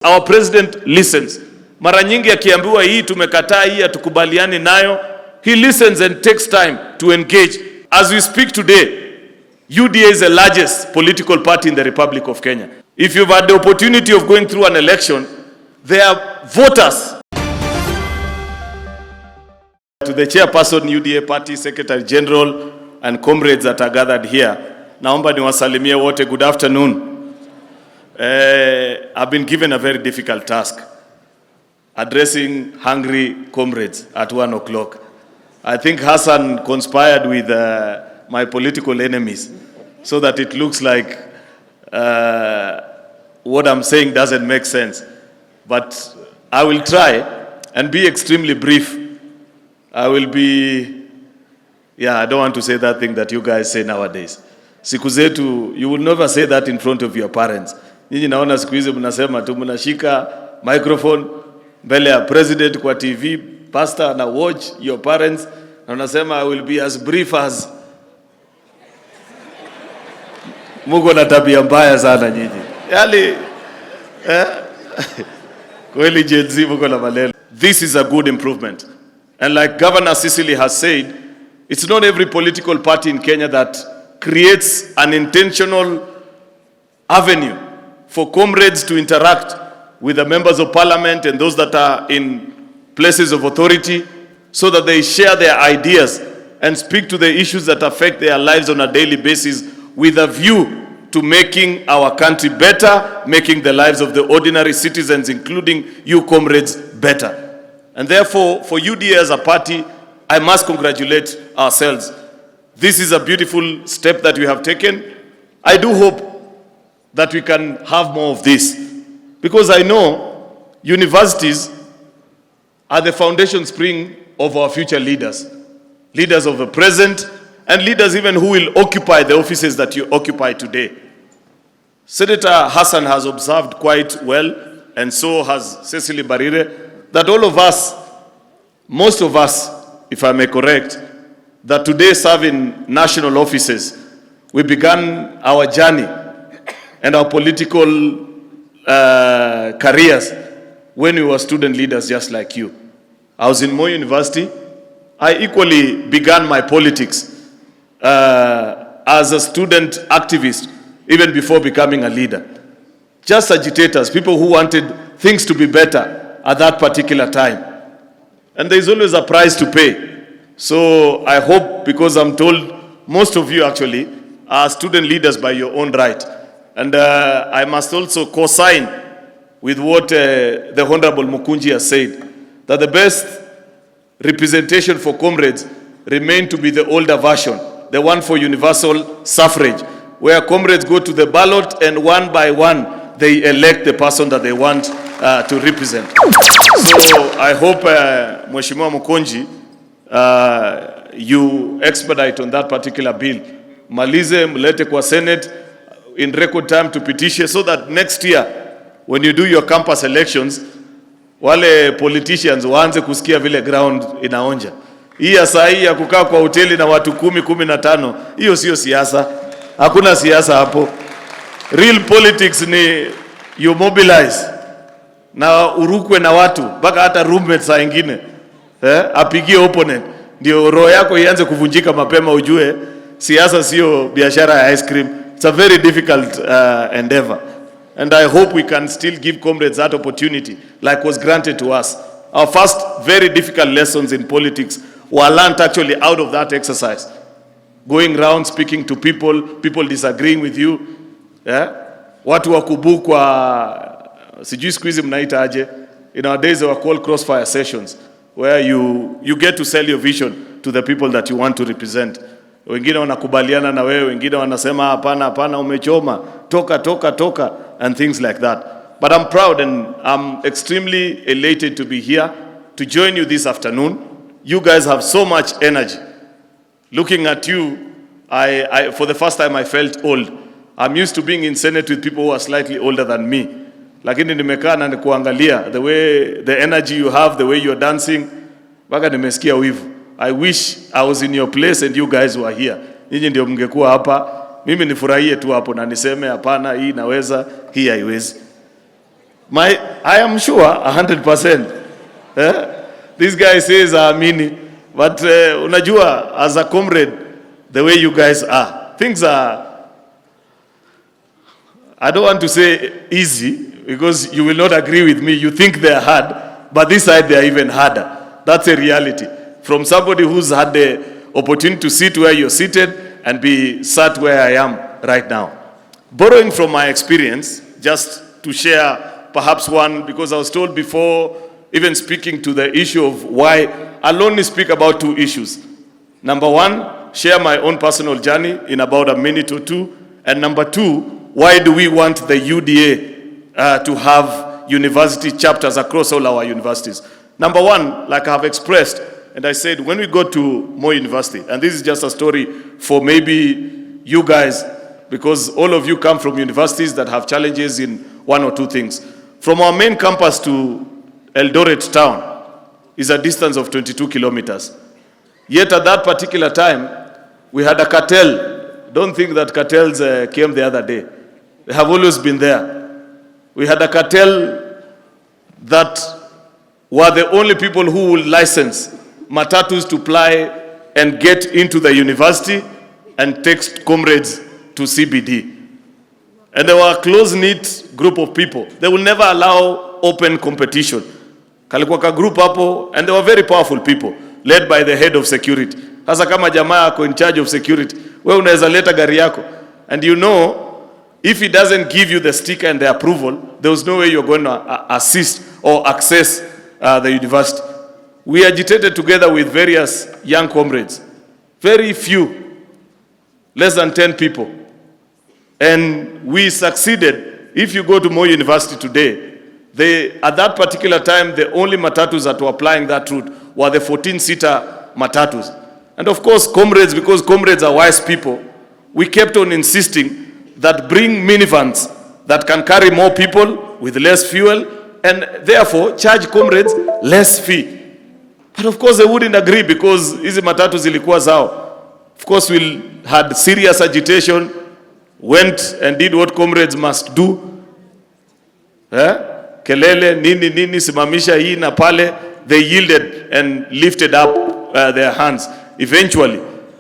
Our president listens. Mara nyingi akiambiwa hii tumekataa, hii hatukubaliani nayo, he listens and takes time to engage. As we speak today, UDA is the largest political party in the Republic of Kenya. If you've had the opportunity of going through an election, there are voters. To the chairperson, UDA party, secretary general, and comrades that are gathered here, naomba niwasalimie wote, good afternoon. I've been given a very difficult task, addressing hungry comrades at 1 o'clock. I think Hassan conspired with my political enemies so that it looks like what I'm saying doesn't make sense. But I will try and be extremely brief. I will be, I don't want to say that thing that you guys say nowadays. Siku zetu, you will never say that in front of your parents. Nyinyi naona siku hizi mnasema tu, mnashika microphone mbele ya president kwa TV, pastor na watch your parents, na unasema I will be as brief as. Mungu na tabia mbaya sana nyinyi. Yaani kweli Gen Z muko na maneno. This is a good improvement. And like Governor Cicely has said, it's not every political party in Kenya that creates an intentional avenue for comrades to interact with the members of parliament and those that are in places of authority so that they share their ideas and speak to the issues that affect their lives on a daily basis with a view to making our country better, making the lives of the ordinary citizens, including you comrades, better. And therefore, for UDA as a party, I must congratulate ourselves. This is a beautiful step that we have taken. I do hope that we can have more of this, because I know universities are the foundation spring of our future leaders, leaders of the present, and leaders even who will occupy the offices that you occupy today. Senator Hassan has observed quite well, and so has Cecily Barire, that all of us, most of us, if I may correct, that today serve in national offices, we began our journey and our political careers when we were student leaders just like you. I was in Moi University. I equally began my politics as a student activist, even before becoming a leader. Just agitators, people who wanted things to be better at that particular time. And there is always a price to pay. So I hope, because I'm told most of you actually are student leaders by your own right. And I must also co-sign with what the Honorable Mukunji has said, that the best representation for comrades remain to be the older version, the one for universal suffrage, where comrades go to the ballot and one by one they elect the person that they want to represent. So I hope, Mheshimiwa Mukunji, you expedite on that particular bill. Malize, mlete kwa Senate in record time to petition, so that next year when you do your campus elections, wale politicians waanze kusikia vile ground inaonja. Hii ya saa hii ya kukaa kwa hoteli na watu 10-15, hiyo sio siasa. Hakuna siasa hapo. Real politics ni you mobilize na urukwe na watu, mpaka hata roommate saa ingine apigie opponent, ndio roho yako ianze kuvunjika mapema, ujue siasa sio biashara ya ice cream. It's a very difficult endeavor. And I hope we can still give comrades that opportunity like was granted to us. Our first very difficult lessons in politics were learned actually out of that exercise. Going around speaking to people disagreeing with you. Watu wakubukwa, sijui siku hizi mnaita aje. In our days they were called crossfire sessions, where you get to sell your vision to the people that you want to represent. Wengine wanakubaliana na wewe, wengine wanasema hapana umechoma, toka and things like that. But I'm proud and I'm extremely elated to be here to join you this afternoon. You guys have so much energy. Looking at you, I for the first time I felt old. I'm used to being in Senate with people who are slightly older than me. Lakini nimekaa na kuangalia the way, the energy you have, the way you're dancing, mpaka nimesikia wivu. I wish I was in your place and you guys were here. Nyinyi ndio mngekuwa hapa. Mimi nifurahie tu hapo na niseme hapana, hii naweza, hii haiwezi. I am sure 100%. This guy says Amini, but unajua, as a comrade, the way you guys are, things are, I don't want to say easy, because you will not agree with me. You think they are hard, but this side they are even harder. That's a reality. From somebody who's had the opportunity to sit where you're seated and be sat where I am right now. Borrowing from my experience, just to share perhaps one, because I was told before, even speaking to the issue of why, I'll only speak about two issues. Number one, share my own personal journey in about a minute or two. And number two, why do we want the UDA to have university chapters across all our universities? Number one, like I have expressed, and I said, when we go to Moi University, and this is just a story for maybe you guys, because all of you come from universities that have challenges in one or two things. From our main campus to Eldoret town is a distance of 22 kilometers. Yet at that particular time, we had a cartel. Don't think that cartels came the other day. They have always been there. We had a cartel that were the only people who would license matatus to ply and get into the university and take comrades to CBD. And they were a close-knit group of people. They will never allow open competition. Kalikuwa ka group hapo, and they were very powerful people, led by the head of security. Sasa kama jamaa ako in charge of security, wewe unaweza leta gari yako. And you know, if he doesn't give you the sticker and the approval, there was no way you're going to assist or access the university. We agitated together with various young comrades. Very few, less than 10 people. And we succeeded. If you go to Moi University today, at that particular time, the only matatus that were applying that route were the 14-seater matatus. And of course, comrades, because comrades are wise people, we kept on insisting that bring minivans that can carry more people with less fuel, and therefore charge comrades less fee. But of course, they wouldn't agree, because hizi matatus zilikuwa zao. Of course, we had serious agitation, went and did what comrades must do. Kelele, nini, simamisha hii na pale. They yielded and lifted up their hands. Eventually,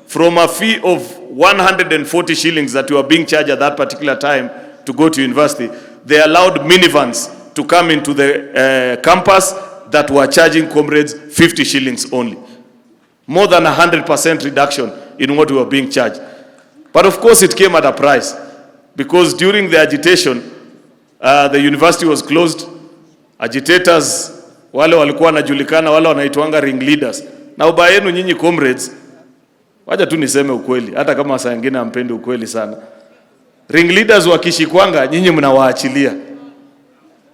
from a fee of 140 shillings that we were being charged at that particular time to go to university, they allowed minivans to come into the campus that were charging comrades 50 shillings only. More than 100% reduction in what we were being charged. But of course it came at a price, because during the agitation, the university was closed. Agitators, wale walikuwa wanajulikana, wale wanaitwanga ring leaders. Na ubaya yenu nyinyi comrades, wacha tu niseme ukweli, hata kama saa nyingine hampendi ukweli sana. Ring leaders wakishikwanga, nyinyi mnawaachilia.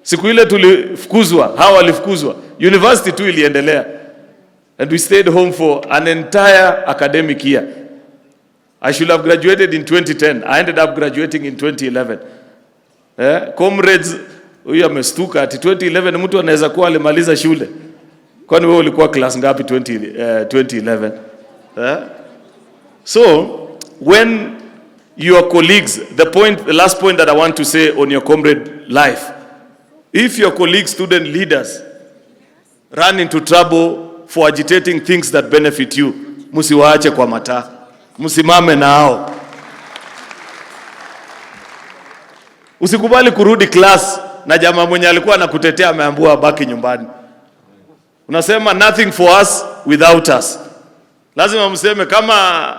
Siku ile tulifukuzwa, hawa walifukuzwa, university tu iliendelea. And we stayed home for an entire academic year. I should have graduated in 2010. I ended up graduating in 2011. Comrades, huyu amestuka ati 2011 mtu anaweza kuwa alimaliza shule. Kwani wewe ulikuwa class ngapi 2011? So, when your colleagues, the last point that I want to say on your comrade life, if your colleagues, student leaders, run into trouble for agitating things that benefit you, musiwaache kwa mataa. Musimame nao. Usikubali kurudi class na jamaa mwenye alikuwa anakutetea ameambiwa baki nyumbani. Unasema nothing for us without us. Lazima mseme kama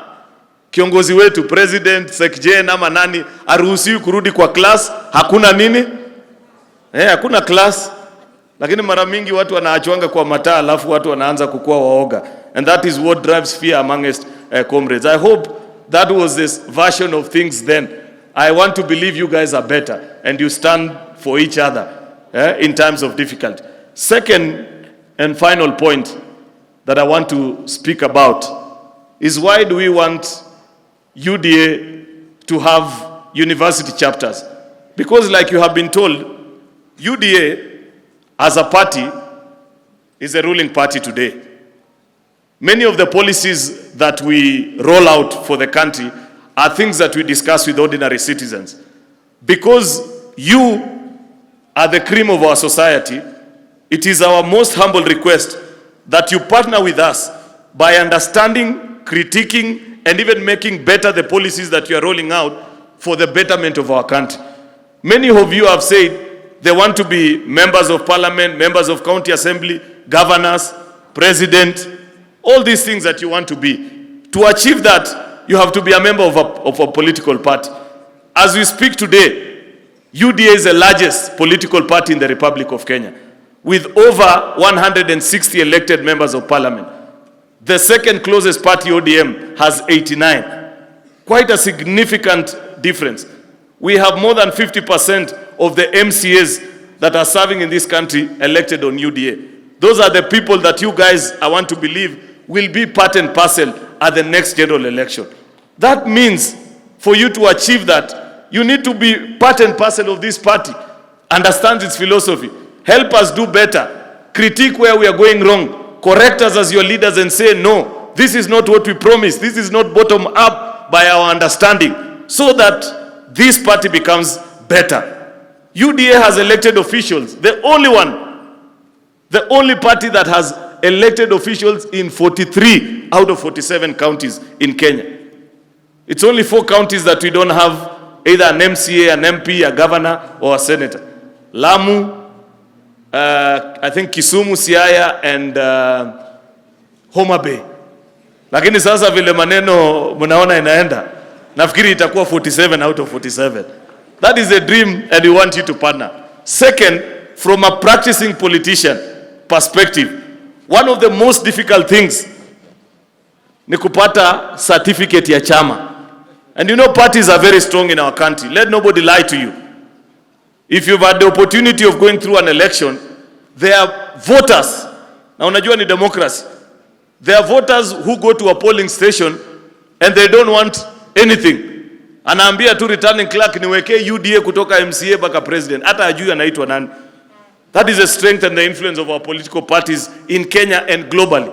kiongozi wetu, president, secretary ama nani, aruhusiwi kurudi kwa class, hakuna nini? Hakuna class. Lakini mara mingi watu wanaachwanga kwa mataa, alafu watu wanaanza kukua waoga. And that is what drives fear amongst comrades. I hope that was this version of things then. I want to believe you guys are better and you stand for each other in times of difficulty. Second and final point that I want to speak about is, why do we want UDA to have university chapters? Because like you have been told, UDA as a party is a ruling party today. Many of the policies that we roll out for the country are things that we discuss with ordinary citizens. Because you are the cream of our society, it is our most humble request that you partner with us by understanding, critiquing, and even making better the policies that you are rolling out for the betterment of our country. Many of you have said they want to be members of parliament, members of county assembly, governors, president, all these things that you want to be. To achieve that, you have to be a member of a political party. As we speak today, UDA is the largest political party in the Republic of Kenya, with over 160 elected members of parliament. The second closest party, ODM, has 89. Quite a significant difference. We have more than 50% of the MCAs that are serving in this country elected on UDA. Those are the people that you guys, I want to believe, will be part and parcel at the next general election. That means for you to achieve that, you need to be part and parcel of this party, understand its philosophy, help us do better, critique where we are going wrong, correct us as your leaders and say, no, this is not what we promised, this is not bottom up by our understanding, so that this party becomes better. UDA has elected officials, the only party that has elected officials in 43 out of 47 counties in Kenya. It's only 4 counties that we don't have either an MCA, an MP, a governor, or a senator. Lamu, I think Kisumu, Siaya, and Homa Bay. Lakini sasa vile maneno mnaona inaenda, nafikiri itakuwa 47 out of 47. That is a dream and we want you to partner. Second, from a practicing politician perspective, one of the most difficult things ni kupata certificate ya chama. And you know parties are very strong in our country. Let nobody lie to you. If you've had the opportunity of going through an election, there are voters. Na unajua ni democracy. There are voters who go to a polling station and they don't want anything. Anaambia tu returning clerk niwekee UDA kutoka MCA mpaka president. Hata hajui anaitwa nani. That is the strength and the influence of our political parties in Kenya and globally.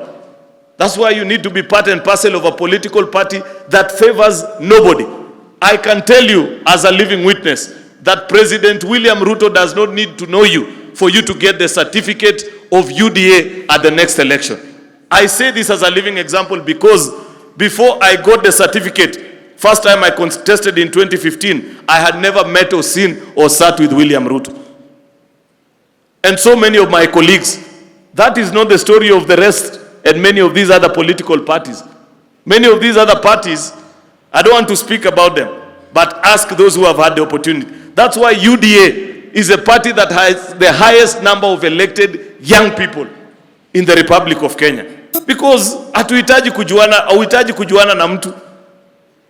That's why you need to be part and parcel of a political party that favors nobody. I can tell you as a living witness that President William Ruto does not need to know you for you to get the certificate of UDA at the next election. I say this as a living example because before I got the certificate, first time I contested in 2015, I had never met or seen or sat with William Ruto. And so many of my colleagues, that is not the story of the rest and many of these other political parties. Many of these other parties, I don't want to speak about them, but ask those who have had the opportunity. That's why UDA is a party that has the highest number of elected young people in the Republic of Kenya. Because hatuhitaji kujuana na mtu.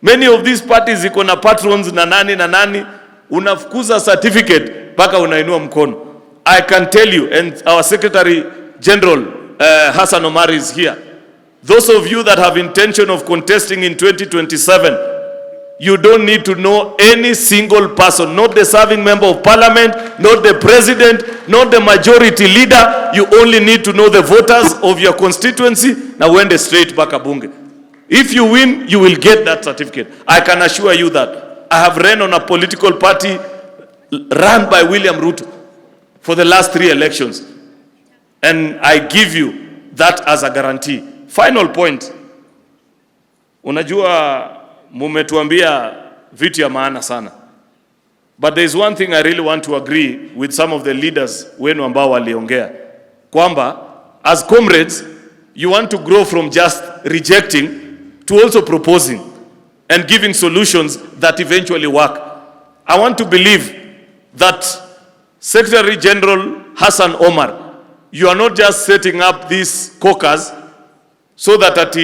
Many of these parties iko na patrons na nani, unafukuza certificate mpaka unainua mkono. I can tell you, and our Secretary General Hassan Omar is here. Those of you that have intention of contesting in 2027, you don't need to know any single person, not the serving member of parliament, not the president, not the majority leader. You only need to know the voters of your constituency. Now uende straight mpaka bunge. If you win, you will get that certificate. I can assure you that. I have ran on a political party run by William Ruto for the last 3 elections. And I give you that as a guarantee. Final point. Unajua mumetuambia vitu ya maana sana. But there is one thing I really want to agree with some of the leaders wenu ambao waliongea. Kwamba as comrades, you want to grow from just rejecting to also proposing and giving solutions that eventually work. I want to believe that Secretary General Hassan Omar, you are not just setting up this caucus so that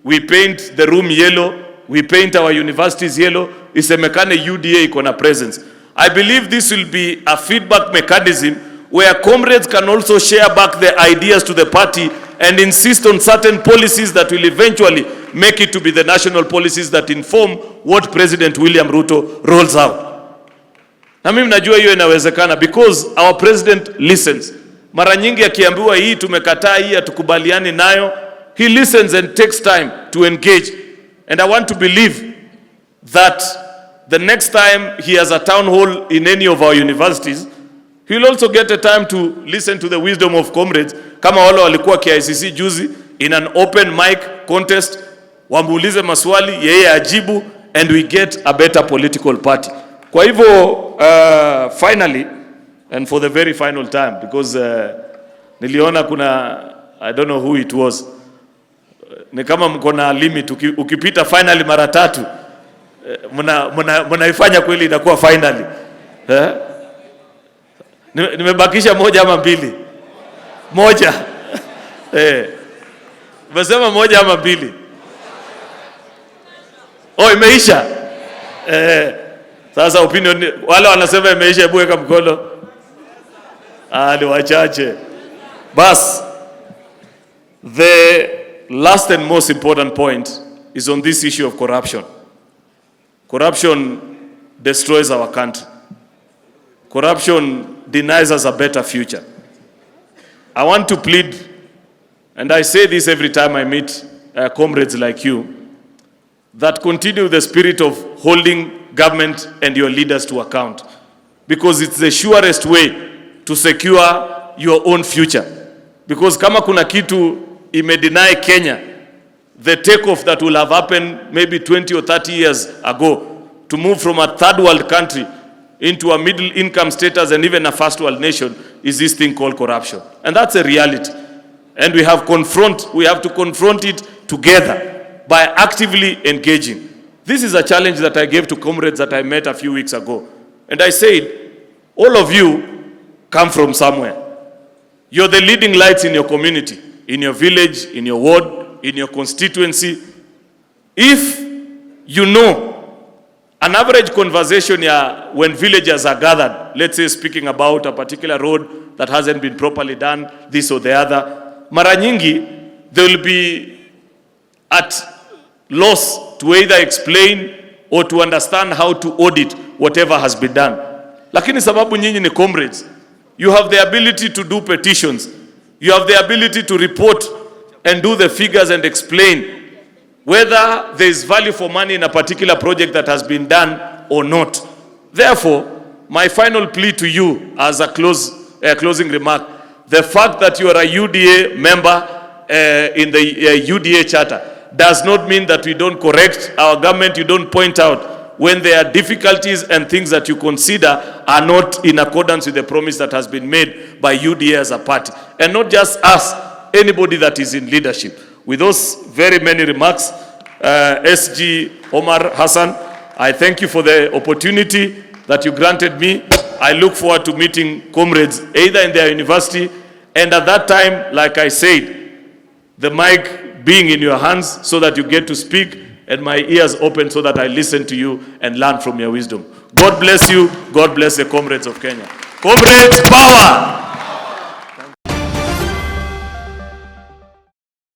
we paint the room yellow, we paint our universities yellow, isemekane UDA iko na presence. I believe this will be a feedback mechanism where comrades can also share back their ideas to the party and insist on certain policies that will eventually make it to be the national policies that inform what President William Ruto rolls out. Na mimi najua hiyo inawezekana because our president listens. Mara nyingi akiambiwa hii tumekataa, hii hatukubaliani nayo, he listens and takes time to engage. And I want to believe that the next time he has a town hall in any of our universities, He will also get a time to listen to the wisdom of comrades. Kama wale walikuwa KICC juzi in an open mic contest, wamuulize maswali, yeye ajibu, and we get a better political party. Kwa hivyo, finally, and for the very final time, because niliona kuna, I don't know who it was, ni kama mko na limit, ukipita finally mara 3, mnaifanya kweli inakuwa finally. Nimebakisha moja ama mbili? Moja. Umesema moja ama mbili? Oh, imeisha. Sasa opinion, wale wanasema imeisha, hebu weka mkono. Ni wachache. Bas, the last and most important point is on this issue of corruption. Corruption destroys our country. Corruption denies us a better future. I want to plead, and I say this every time I meet comrades like you, that continue the spirit of holding government and your leaders to account, because it's the surest way to secure your own future. Because kama kuna kitu deny Kenya the takeoff that will have happened maybe 20 or 30 years ago, to move from a third world country into a middle income status and even a first world nation, is this thing called corruption. And that's a reality. And we have to confront it together by actively engaging. This is a challenge that I gave to comrades that I met a few weeks ago. And I said, all of you come from somewhere. You're the leading lights in your community, in your village, in your ward, in your constituency. If you know an average conversation here when villagers are gathered, let's say speaking about a particular road that hasn't been properly done, this or the other, mara nyingi they will be at loss to either explain or to understand how to audit whatever has been done. Lakini sababu nyinyi ni comrades, you have the ability to do petitions, you have the ability to report and do the figures and explain whether there is value for money in a particular project that has been done or not. Therefore, my final plea to you as a closing remark, the fact that you are a UDA member in the UDA charter does not mean that we don't correct our government, you don't point out when there are difficulties and things that you consider are not in accordance with the promise that has been made by UDA as a party. And not just us, anybody that is in leadership. With those very many remarks, SG Omar Hassan, I thank you for the opportunity that you granted me. I look forward to meeting comrades either in their university, and at that time, like I said, the mic being in your hands so that you get to speak, and my ears open so that I listen to you and learn from your wisdom. God bless you. God bless the comrades of Kenya. Comrades, power!